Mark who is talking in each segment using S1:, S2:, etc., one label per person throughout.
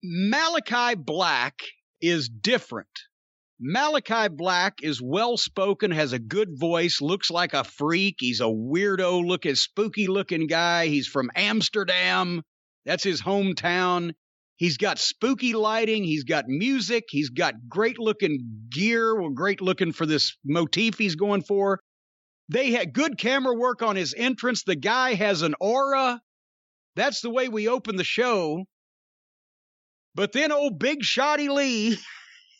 S1: Malakai Black is different. Malakai Black is well-spoken, has a good voice, looks like a freak. He's a weirdo-looking, spooky-looking guy. He's from Amsterdam. That's his hometown. He's got spooky lighting. He's got music. He's got great-looking gear. Well, great-looking for this motif he's going for. They had good camera work on his entrance. The guy has an aura. That's the way we open the show. But then old Big Shoddy Lee...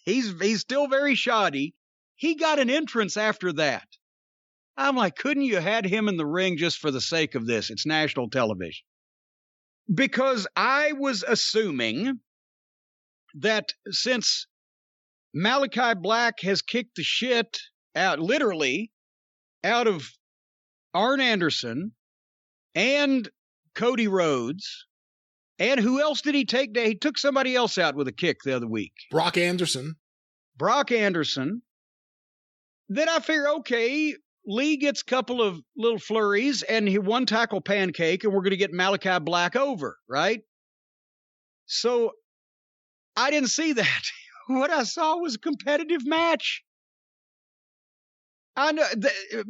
S1: He's still very shoddy. He got an entrance after that. I'm like, couldn't you have had him in the ring just for the sake of this? It's national television. Because I was assuming that since Malakai Black has kicked the shit out, literally, out of Arn Anderson and Cody Rhodes, and who else did he take? He took somebody else out with a kick the other week.
S2: Brock Anderson.
S1: Then I figure, okay, Lee gets a couple of little flurries and he one tackle pancake, and we're going to get Malakai Black over, right? So I didn't see that. What I saw was a competitive match. I know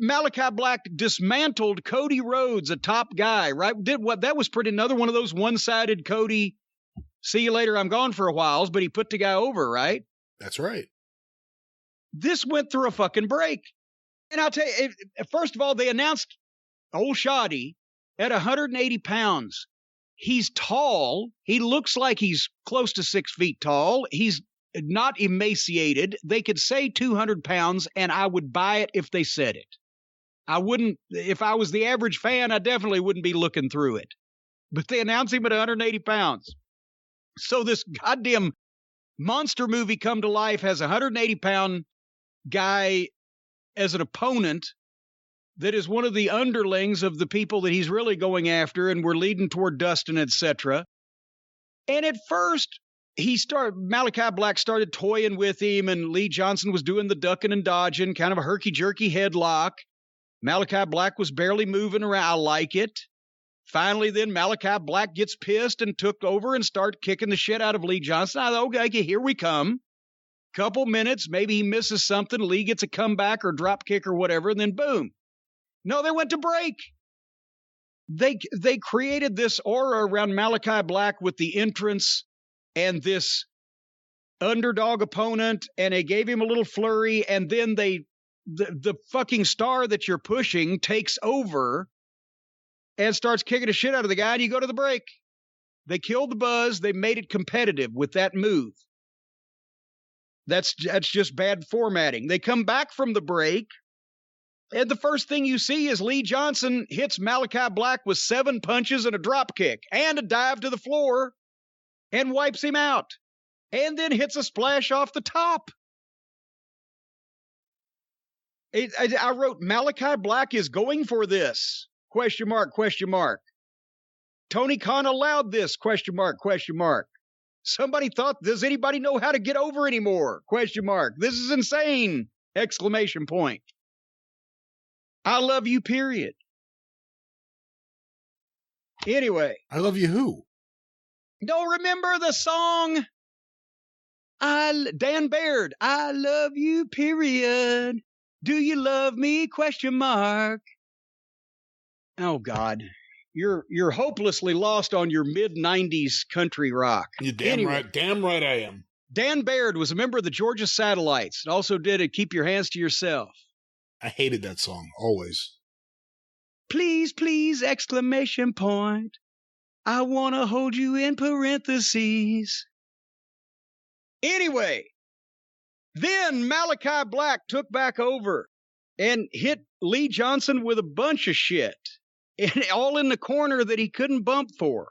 S1: Malakai Black dismantled Cody Rhodes, a top guy, right? That was pretty another one of those one-sided Cody, see you later, I'm gone for a while, but he put the guy over, right?
S2: That's right.
S1: This went through a fucking break. And I'll tell you, first of all, they announced old Shoddy at 180 pounds. He's tall. He looks like he's close to 6 feet tall. He's not emaciated. They could say 200 pounds, and I would buy it if they said it. I wouldn't, if I was the average fan, I definitely wouldn't be looking through it. But they announced him at 180 pounds. So this goddamn monster movie come to life has a 180-pound guy as an opponent that is one of the underlings of the people that he's really going after, and we're leading toward Dustin, etc. And at first, Malakai Black started toying with him, and Lee Johnson was doing the ducking and dodging, kind of a herky-jerky headlock. Malakai Black was barely moving around. I like it. Finally, then, Malakai Black gets pissed and took over and started kicking the shit out of Lee Johnson. I thought, okay, here we come. Couple minutes, maybe he misses something. Lee gets a comeback or drop kick or whatever, and then boom. No, they went to break. They created this aura around Malakai Black with the entrance and this underdog opponent, and they gave him a little flurry, and then the fucking star that you're pushing takes over and starts kicking the shit out of the guy, and you go to the break. They killed the buzz. They made it competitive with that move. That's just bad formatting. They come back from the break, and the first thing you see is Lee Johnson hits Malakai Black with 7 punches and a drop kick and a dive to the floor and wipes him out, and then hits a splash off the top. I wrote, Malakai Black is going for this, question mark, question mark. Tony Khan allowed this, question mark, question mark. Somebody thought, does anybody know how to get over anymore? Question mark. This is insane! Exclamation point. I love you, period. Anyway.
S2: I love you who?
S1: Don't remember the song? Dan Baird. I love you, period. Do you love me? Question mark. Oh, God. You're hopelessly lost on your mid-90s country rock.
S2: You're damn right I am.
S1: Dan Baird was a member of the Georgia Satellites. It also did it Keep Your Hands to Yourself.
S2: I hated that song, always.
S1: Please, please, exclamation point. I want to hold you in parentheses. Anyway, then Malakai Black took back over and hit Lee Johnson with a bunch of shit. And all in the corner that he couldn't bump for.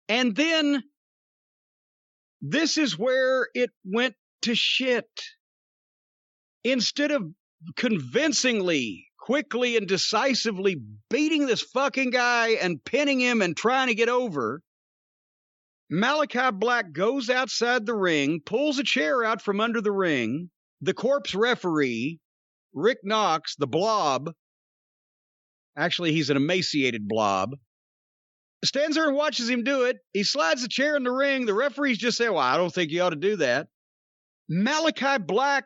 S1: And then this is where it went to shit. Instead of convincingly, quickly, and decisively beating this fucking guy and pinning him and trying to get over, Malakai Black goes outside the ring, pulls a chair out from under the ring. The corpse referee, Rick Knox, the Blob, actually, he's an emaciated blob, Stands there and watches him do it. He slides the chair in the ring. The referees just say, well, I don't think you ought to do that. Malakai Black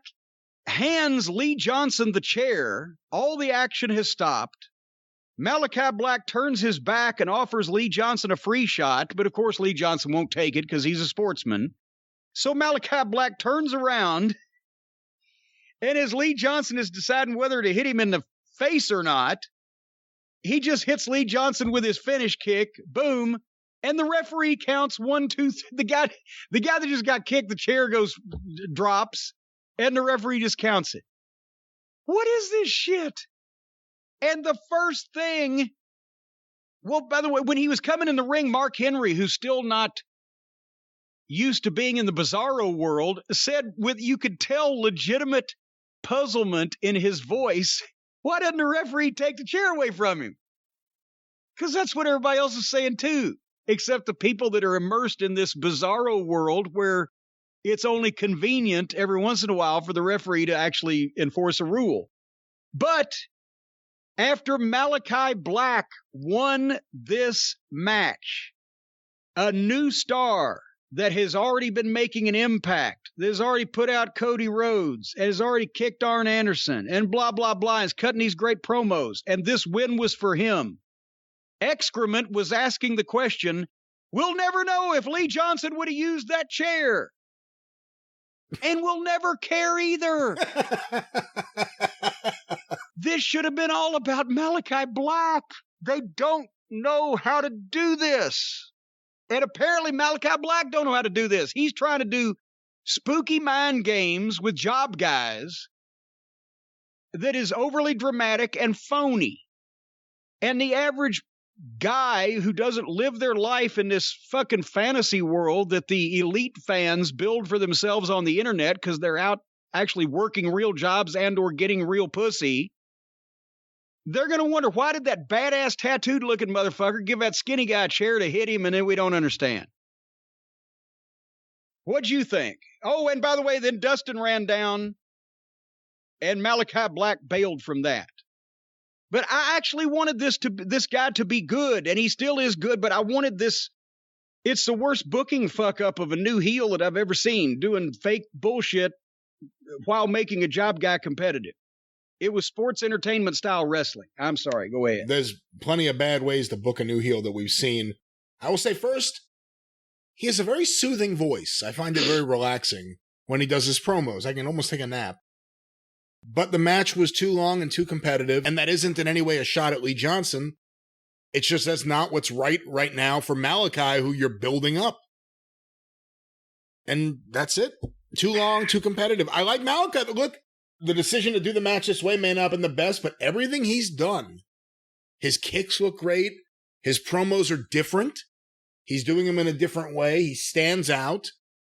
S1: hands Lee Johnson the chair. All the action has stopped. Malakai Black turns his back and offers Lee Johnson a free shot, but of course Lee Johnson won't take it because he's a sportsman. So Malakai Black turns around, and as Lee Johnson is deciding whether to hit him in the face or not, he just hits Lee Johnson with his finish kick, boom, and the referee counts 1, 2, 3. The guy that just got kicked, the chair drops, and the referee just counts it. What is this shit? And the first thing, well, by the way, when he was coming in the ring, Mark Henry, who's still not used to being in the Bizarro world, said you could tell legitimate puzzlement in his voice. Why doesn't the referee take the chair away from him? Because that's what everybody else is saying too, except the people that are immersed in this Bizarro world where it's only convenient every once in a while for the referee to actually enforce a rule. But after Malakai Black won this match, a new star that has already been making an impact, that has already put out Cody Rhodes, and has already kicked Arn Anderson, and blah, blah, blah, and is cutting these great promos, and this win was for him. Excrement was asking the question, we'll never know if Lee Johnson would have used that chair. And we'll never care either. This should have been all about Malakai Black. They don't know how to do this. And apparently Malakai Black don't know how to do this. He's trying to do spooky mind games with job guys that is overly dramatic and phony. And the average guy who doesn't live their life in this fucking fantasy world that the elite fans build for themselves on the internet because they're out actually working real jobs and or getting real pussy, they're going to wonder, why did that badass tattooed looking motherfucker give that skinny guy a chair to hit him, and then we don't understand? What'd you think? Oh, and by the way, then Dustin ran down and Malakai Black bailed from that. But I actually wanted this guy to be good, and he still is good, but I wanted this. It's the worst booking fuck up of a new heel that I've ever seen, doing fake bullshit while making a job guy competitive. It was sports entertainment style wrestling. I'm sorry, go ahead.
S2: There's plenty of bad ways to book a new heel that we've seen. I will say first, he has a very soothing voice. I find it very relaxing when he does his promos. I can almost take a nap. But the match was too long and too competitive, and that isn't in any way a shot at Lee Johnson. It's just that's not what's right now for Malakai, who you're building up. And that's it. Too long, too competitive. I like Malakai. Look, the decision to do the match this way may not have been the best, but everything he's done, his kicks look great. His promos are different. He's doing them in a different way. He stands out.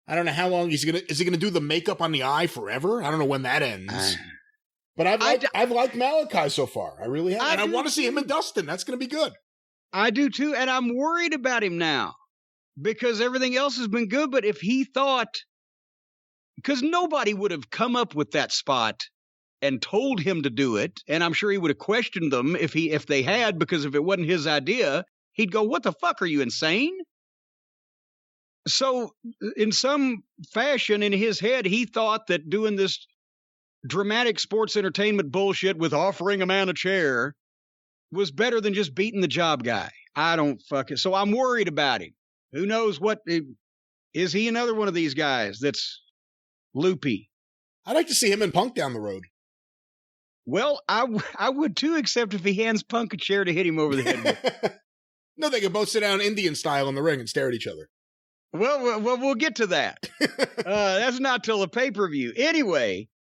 S2: I don't know how long is he gonna do the makeup on the eye forever? I don't know when that ends. But I've liked Malakai so far. I really have. And I want to see him and Dustin. That's going to be good.
S1: I do too. And I'm worried about him now because everything else has been good. But if he thought, because nobody would have come up with that spot and told him to do it. And I'm sure he would have questioned them if they had, because if it wasn't his idea, he'd go, what the fuck? Are you insane? So in some fashion in his head, he thought that doing this dramatic sports entertainment bullshit with offering a man a chair was better than just beating the job guy. I don't fuck it. So I'm worried about him. Who knows what, is he another one of these guys that's loopy?
S2: I'd like to see him and Punk down the road.
S1: Well, I would too, except if he hands Punk a chair to hit him over the head with.
S2: No, they could both sit down Indian style in the ring and stare at each other.
S1: Well, we'll get to that. That's not till the pay-per-view. Anyway,